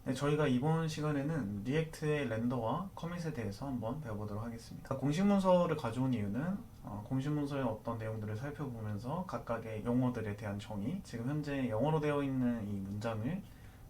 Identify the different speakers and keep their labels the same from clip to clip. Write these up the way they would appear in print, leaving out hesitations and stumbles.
Speaker 1: 네, 저희가 이번 시간에는 리액트의 렌더와 커밋에 대해서 한번 배워보도록 하겠습니다. 공식 문서를 가져온 이유는 공식 문서의 어떤 내용들을 살펴보면서 각각의 용어들에 대한 정의, 지금 현재 영어로 되어 있는 이 문장을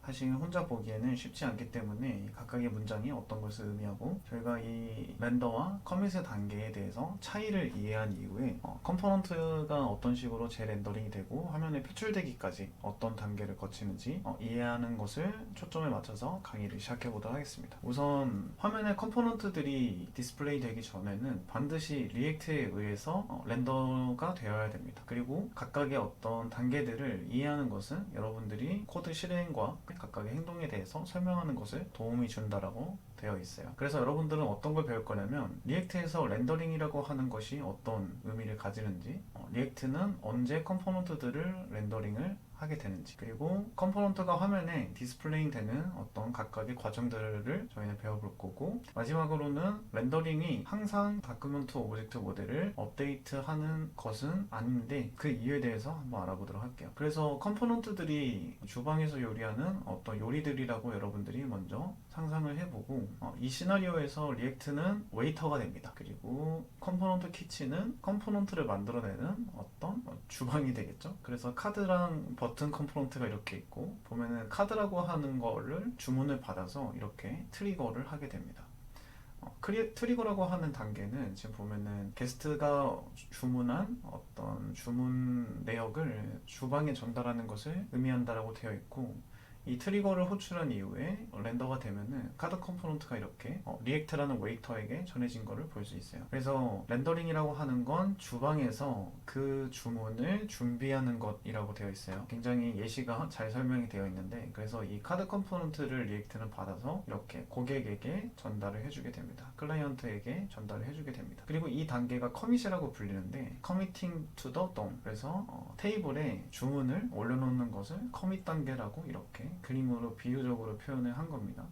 Speaker 1: 사실 혼자 보기에는 쉽지 않기 때문에 각각의 문장이 어떤 것을 의미하고 저희가 이 렌더와 커밋의 단계에 대해서 차이를 이해한 이후에 컴포넌트가 어떤 식으로 재렌더링이 되고 화면에 표출되기까지 어떤 단계를 거치는지 이해하는 것을 초점에 맞춰서 강의를 시작해 보도록 하겠습니다. 우선 화면에 컴포넌트들이 디스플레이 되기 전에는 반드시 리액트에 의해서 렌더가 되어야 됩니다. 그리고 각각의 어떤 단계들을 이해하는 것은 여러분들이 코드 실행과 각각의 행동에 대해서 설명하는 것에 도움이 준다라고 되어 있어요. 그래서 여러분들은 어떤 걸 배울 거냐면 리액트에서 렌더링이라고 하는 것이 어떤 의미를 가지는지, 리액트는 언제 컴포넌트들을 렌더링을 하게 되는지, 그리고 컴포넌트가 화면에 디스플레이 되는 어떤 각각의 과정들을 저희는 배워볼 거고, 마지막으로는 렌더링이 항상 다큐멘트 오브젝트 모델을 업데이트하는 것은 아닌데 그 이유에 대해서 한번 알아보도록 할게요. 그래서 컴포넌트들이 주방에서 요리하는 어떤 요리들이라고 여러분들이 먼저 상상을 해보고, 이 시나리오에서 리액트는 웨이터가 됩니다. 그리고 컴포넌트 키친은 컴포넌트를 만들어내는 어떤 주방이 되겠죠. 그래서 카드랑 버튼 컴포넌트가 이렇게 있고, 보면은 카드라고 하는 거를 주문을 받아서 이렇게 트리거를 하게 됩니다. 트리거라고 하는 단계는 지금 보면은 게스트가 주문한 어떤 주문 내역을 주방에 전달하는 것을 의미한다라고 되어 있고, 이 트리거를 호출한 이후에 렌더가 되면은 카드 컴포넌트가 이렇게 리액트라는 웨이터에게 전해진 거를 볼 수 있어요. 그래서 렌더링이라고 하는 건 주방에서 그 주문을 준비하는 것이라고 되어 있어요. 굉장히 예시가 잘 설명이 되어 있는데, 그래서 이 카드 컴포넌트를 리액트는 받아서 이렇게 고객에게 전달을 해주게 됩니다. 클라이언트에게 전달을 해주게 됩니다. 그리고 이 단계가 커밋이라고 불리는데, committing to the DOM, 그래서 테이블에 주문을 올려놓는 것을 커밋 단계라고 이렇게 그림으로 비유적으로 표현을 한 겁니다.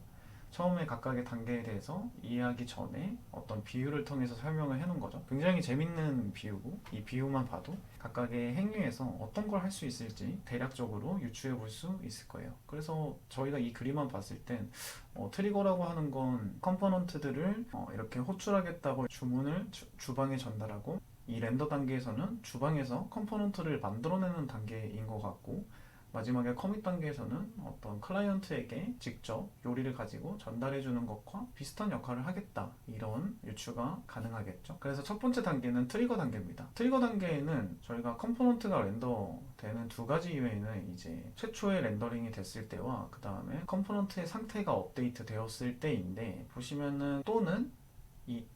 Speaker 1: 처음에 각각의 단계에 대해서 이해하기 전에 어떤 비유를 통해서 설명을 해놓은 거죠. 굉장히 재밌는 비유고, 이 비유만 봐도 각각의 행위에서 어떤 걸 할 수 있을지 대략적으로 유추해 볼 수 있을 거예요. 그래서 저희가 이 그림만 봤을 땐 트리거라고 하는 건 컴포넌트들을 이렇게 호출하겠다고 주문을 주방에 전달하고, 이 렌더 단계에서는 주방에서 컴포넌트를 만들어내는 단계인 것 같고, 마지막에 커밋 단계에서는 어떤 클라이언트에게 직접 요리를 가지고 전달해주는 것과 비슷한 역할을 하겠다, 이런 유추가 가능하겠죠. 그래서 첫 번째 단계는 트리거 단계입니다. 트리거 단계에는 저희가 컴포넌트가 렌더 되는 두 가지 이외에는 이제 최초의 렌더링이 됐을 때와 그 다음에 컴포넌트의 상태가 업데이트 되었을 때인데, 보시면은 또는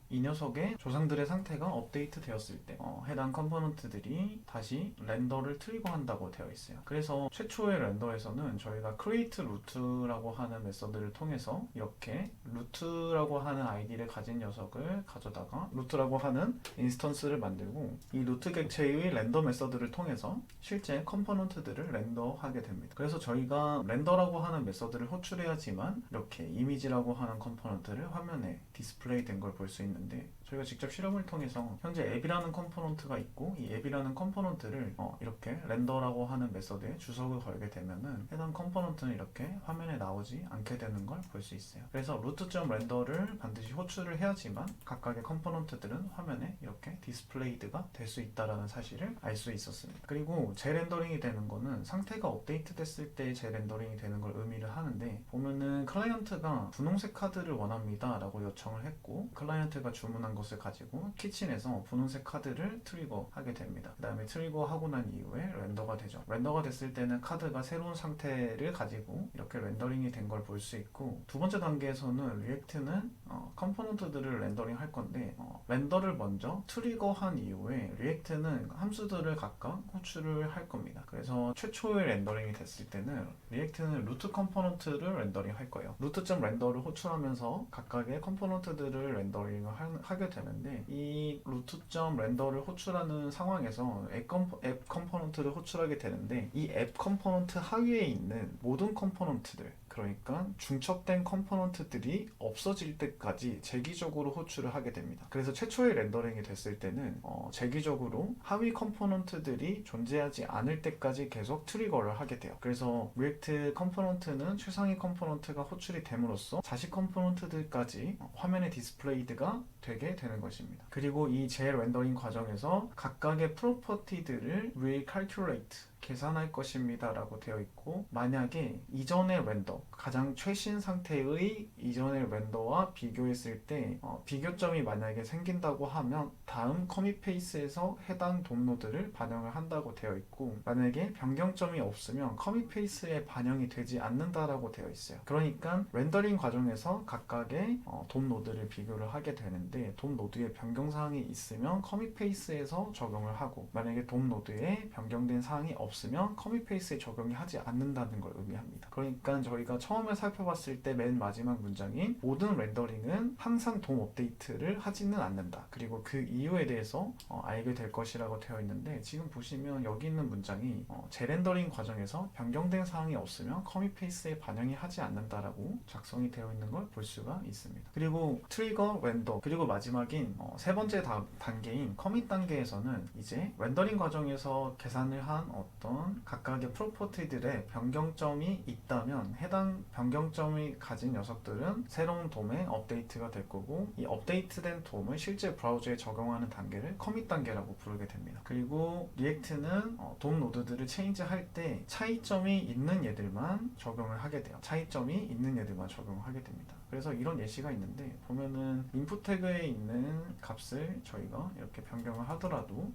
Speaker 1: 이 녀석의 조상들의 상태가 업데이트 되었을 때 해당 컴포넌트들이 다시 렌더를 트리거한다고 되어 있어요. 그래서 최초의 렌더에서는 저희가 create root라고 하는 메서드를 통해서 이렇게 root라고 하는 아이디를 가진 녀석을 가져다가 root라고 하는 인스턴스를 만들고, 이 root 객체의 렌더 메서드를 통해서 실제 컴포넌트들을 렌더하게 됩니다. 그래서 저희가 렌더라고 하는 메서드를 호출해야지만 이렇게 이미지라고 하는 컴포넌트를 화면에 디스플레이 된 걸 볼 수 있는데, 저희가 직접 실험을 통해서 현재 앱이라는 컴포넌트가 있고, 이 앱이라는 컴포넌트를 이렇게 렌더라고 하는 메서드에 주석을 걸게 되면은 해당 컴포넌트는 이렇게 화면에 나오지 않게 되는 걸 볼 수 있어요. 그래서 root.render를 반드시 호출을 해야지만 각각의 컴포넌트들은 화면에 이렇게 디스플레이드가 될 수 있다는 사실을 알 수 있었습니다. 그리고 재렌더링이 되는 거는 상태가 업데이트 됐을 때 재렌더링이 되는 걸 의미를 하는데, 보면은 클라이언트가 분홍색 카드를 원합니다 라고 요청을 했고, 클라이언트가 주문한 것을 가지고 키친에서 분홍색 카드를 트리거하게 됩니다. 그 다음에 트리거하고 난 이후에 렌더가 되죠. 렌더가 됐을 때는 카드가 새로운 상태를 가지고 이렇게 렌더링이 된 걸 볼 수 있고, 두 번째 단계에서는 리액트는 컴포넌트들을 렌더링 할 건데, 렌더를 먼저 트리거한 이후에 리액트는 함수들을 각각 호출을 할 겁니다. 그래서 최초의 렌더링이 됐을 때는 리액트는 루트 컴포넌트를 렌더링 할 거예요. 루트.렌더를 호출하면서 각각의 컴포넌트들을 렌더링을 하게 하게 되는데 이 루트.점 렌더를 호출하는 상황에서 앱 컴포넌트를 호출하게 되는데 이 앱 컴포넌트 하위에 있는 모든 컴포넌트들, 그러니까 중첩된 컴포넌트들이 없어질 때까지 재기적으로 호출을 하게 됩니다. 그래서 최초의 렌더링이 됐을 때는 재기적으로 하위 컴포넌트들이 존재하지 않을 때까지 계속 트리거를 하게 돼요. 그래서 리액트 컴포넌트는 최상위 컴포넌트가 호출이 됨으로써 자식 컴포넌트들까지 화면에 디스플레이드가 되게 되는 것입니다. 그리고 이 재렌더링 과정에서 각각의 프로퍼티들을 recalculate 계산할 것입니다 라고 되어 있고, 만약에 이전의 렌더, 가장 최신 상태의 이전의 렌더와 비교했을 때 비교점이 만약에 생긴다고 하면 다음 커밋 페이스에서 해당 돔노드를 반영을 한다고 되어 있고, 만약에 변경점이 없으면 커밋 페이스에 반영이 되지 않는다라고 되어 있어요. 그러니까 렌더링 과정에서 각각의 돔노드를 비교를 하게 되는데, 돔노드에 변경사항이 있으면 커밋 페이스에서 적용을 하고, 만약에 돔노드에 변경된 사항이 없으면 커밋 페이스에 적용이 하지 않는다는 걸 의미합니다. 그러니까 저희가 처음에 살펴봤을 때 맨 마지막 문장인 모든 렌더링은 항상 돔 업데이트를 하지는 않는다. 그리고 그 이유에 대해서 알게 될 것이라고 되어 있는데, 지금 보시면 여기 있는 문장이 재렌더링 과정에서 변경된 사항이 없으면 커밋 페이스에 반영이 하지 않는다라고 작성이 되어 있는 걸 볼 수가 있습니다. 그리고 트리거, 렌더, 그리고 마지막인 세 번째 단계인 커밋 단계에서는 이제 렌더링 과정에서 계산을 한 어떤 각각의 프로퍼티들의 변경점이 있다면 해당 변경점이 가진 녀석들은 새로운 돔에 업데이트가 될 거고, 이 업데이트된 돔을 실제 브라우저에 적용하는 단계를 커밋 단계라고 부르게 됩니다. 그리고 리액트는 돔 노드들을 체인지할 때 차이점이 있는 얘들만 적용을 하게 돼요. 차이점이 있는 얘들만 적용을 하게 됩니다. 그래서 이런 예시가 있는데, 보면은 인풋 태그에 있는 값을 저희가 이렇게 변경을 하더라도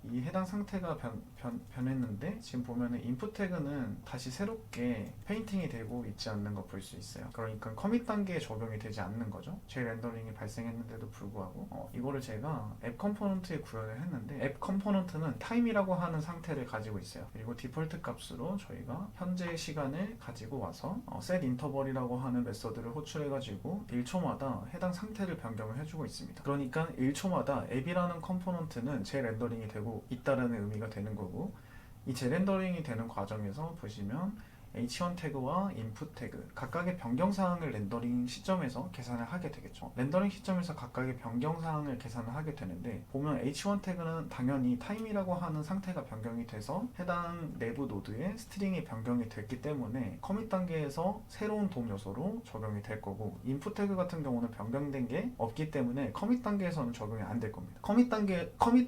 Speaker 1: 이 해당 상태가 변했는데, 지금 보면은 인풋 태그는 다시 새롭게 페인팅이 되고 있지 않는 거 볼 수 있어요. 그러니까 커밋 단계에 적용이 되지 않는 거죠. 재렌더링이 발생했는데도 불구하고 이거를 제가 앱 컴포넌트에 구현을 했는데, 앱 컴포넌트는 타임이라고 하는 상태를 가지고 있어요. 그리고 디폴트 값으로 저희가 현재 시간을 가지고 와서 set interval이라고 하는 메서드를 호출해가지고 1초마다 해당 상태를 변경을 해주고 있습니다. 그러니까 1초마다 앱이라는 컴포넌트는 재렌더링이 되고 있다라는 의미가 되는 거고, 이 재렌더링이 되는 과정에서 보시면 h1 태그와 input 태그 각각의 변경사항을 렌더링 시점에서 계산을 하게 되겠죠. 렌더링 시점에서 각각의 변경사항을 계산을 하게 되는데, 보면 h1 태그는 당연히 타임이라고 하는 상태가 변경이 돼서 해당 내부 노드의 스트링이 변경이 됐기 때문에 커밋 단계에서 새로운 돔 요소로 적용이 될 거고, input 태그 같은 경우는 변경된 게 없기 때문에 커밋 단계에서는 적용이 안 될 겁니다. 커밋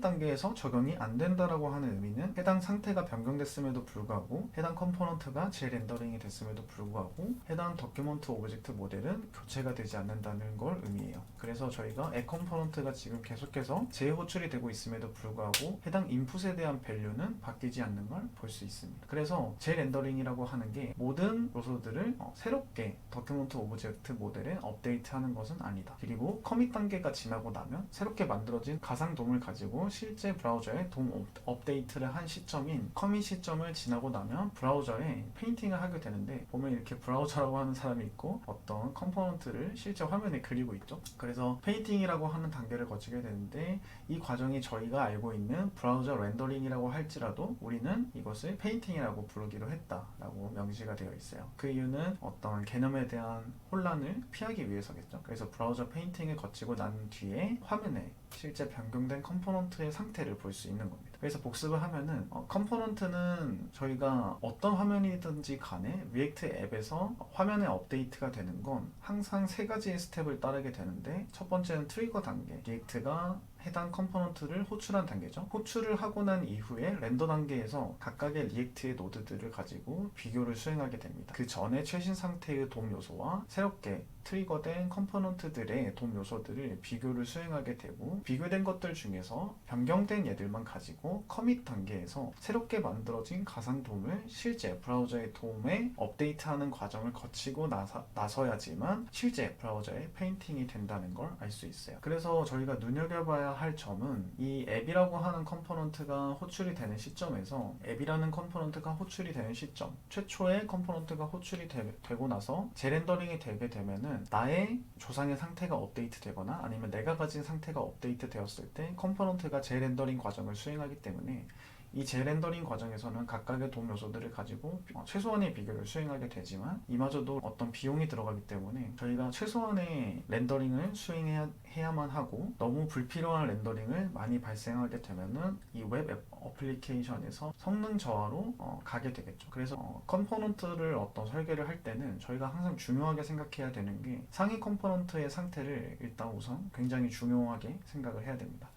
Speaker 1: 단계에서 적용이 안 된다라고 하는 의미는 해당 상태가 변경됐음에도 불구하고 해당 컴포넌트가 렌더링이 됐음에도 불구하고 해당 더큐먼트 오브젝트 모델은 교체가 되지 않는다는 걸 의미해요. 그래서 저희가 앱 컴포넌트가 지금 계속해서 재호출이 되고 있음에도 불구하고 해당 인풋에 대한 밸류는 바뀌지 않는 걸 볼 수 있습니다. 그래서 재렌더링이라고 하는 게 모든 요소들을 새롭게 더큐먼트 오브젝트 모델에 업데이트하는 것은 아니다. 그리고 커밋 단계가 지나고 나면 새롭게 만들어진 가상 돔을 가지고 실제 브라우저에 돔 업데이트를 한 시점인 커밋 시점을 지나고 나면 브라우저에 페인팅을 하게 되는데, 보면 이렇게 브라우저라고 하는 사람이 있고 어떤 컴포넌트를 실제 화면에 그리고 있죠. 그래서 페인팅이라고 하는 단계를 거치게 되는데, 이 과정이 저희가 알고 있는 브라우저 렌더링이라고 할지라도 우리는 이것을 페인팅이라고 부르기로 했다라고 명시가 되어 있어요. 그 이유는 어떤 개념에 대한 혼란을 피하기 위해서겠죠. 그래서 브라우저 페인팅을 거치고 난 뒤에 화면에 실제 변경된 컴포넌트의 상태를 볼 수 있는 겁니다. 그래서 복습을 하면은 컴포넌트는 저희가 어떤 화면이든지 간에 리액트 앱에서 화면에 업데이트가 되는 건 항상 세 가지의 스텝을 따르게 되는데, 첫 번째는 트리거 단계, 리액트가 해당 컴포넌트를 호출한 단계죠. 호출을 하고 난 이후에 렌더 단계에서 각각의 리액트의 노드들을 가지고 비교를 수행하게 됩니다. 그 전에 최신 상태의 돔 요소와 새롭게 트리거된 컴포넌트들의 돔 요소들을 비교를 수행하게 되고, 비교된 것들 중에서 변경된 얘들만 가지고 커밋 단계에서 새롭게 만들어진 가상 돔을 실제 브라우저의 돔에 업데이트하는 과정을 거치고 나서야지만 실제 브라우저에 페인팅이 된다는 걸 알 수 있어요. 그래서 저희가 눈여겨봐야 할 점은 이 앱이라고 하는 컴포넌트가 호출이 되는 시점에서, 앱이라는 컴포넌트가 호출이 되는 시점, 최초의 컴포넌트가 호출이 되고 나서 재렌더링이 되게 되면은 뭐냐면은 나의 조상의 상태가 업데이트 되거나 아니면 내가 가진 상태가 업데이트 되었을 때 컴포넌트가 재렌더링 과정을 수행하기 때문에 이 재렌더링 과정에서는 각각의 돔 요소들을 가지고 최소한의 비교를 수행하게 되지만 이마저도 어떤 비용이 들어가기 때문에 저희가 최소한의 렌더링을 수행해야만 하고 너무 불필요한 렌더링을 많이 발생하게 되면은 이 웹 어플리케이션에서 성능 저하로 가게 되겠죠. 그래서 컴포넌트를 어떤 설계를 할 때는 저희가 항상 중요하게 생각해야 되는 게 상위 컴포넌트의 상태를 일단 우선 굉장히 중요하게 생각을 해야 됩니다.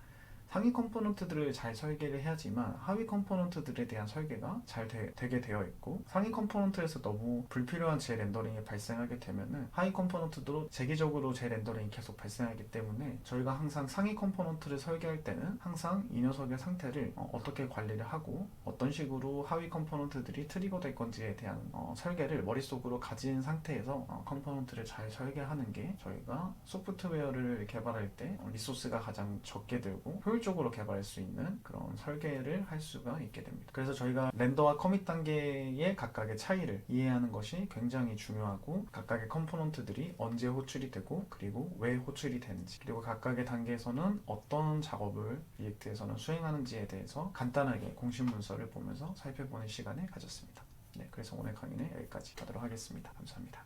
Speaker 1: 상위 컴포넌트들을 잘 설계를 해야지만 하위 컴포넌트들에 대한 설계가 잘 되게 되어 있고 상위 컴포넌트에서 너무 불필요한 재렌더링이 발생하게 되면은 하위 컴포넌트도 재기적으로 재렌더링이 계속 발생하기 때문에 저희가 항상 상위 컴포넌트를 설계할 때는 항상 이 녀석의 상태를 어떻게 관리를 하고 어떤 식으로 하위 컴포넌트들이 트리거 될 건지에 대한 설계를 머릿속으로 가진 상태에서 컴포넌트를 잘 설계하는 게 저희가 소프트웨어를 개발할 때 리소스가 가장 적게 들고 효율적으로 개발할 수 있는 그런 설계를 할 수가 있게 됩니다. 그래서 저희가 렌더와 커밋 단계의 각각의 차이를 이해하는 것이 굉장히 중요하고 각각의 컴포넌트들이 언제 호출이 되고 그리고 왜 호출이 되는지 그리고 각각의 단계에서는 어떤 작업을 리액트에서는 수행하는지에 대해서 간단하게 공식 문서를 보면서 살펴보는 시간을 가졌습니다. 네, 그래서 오늘 강의는 여기까지 하도록 하겠습니다. 감사합니다.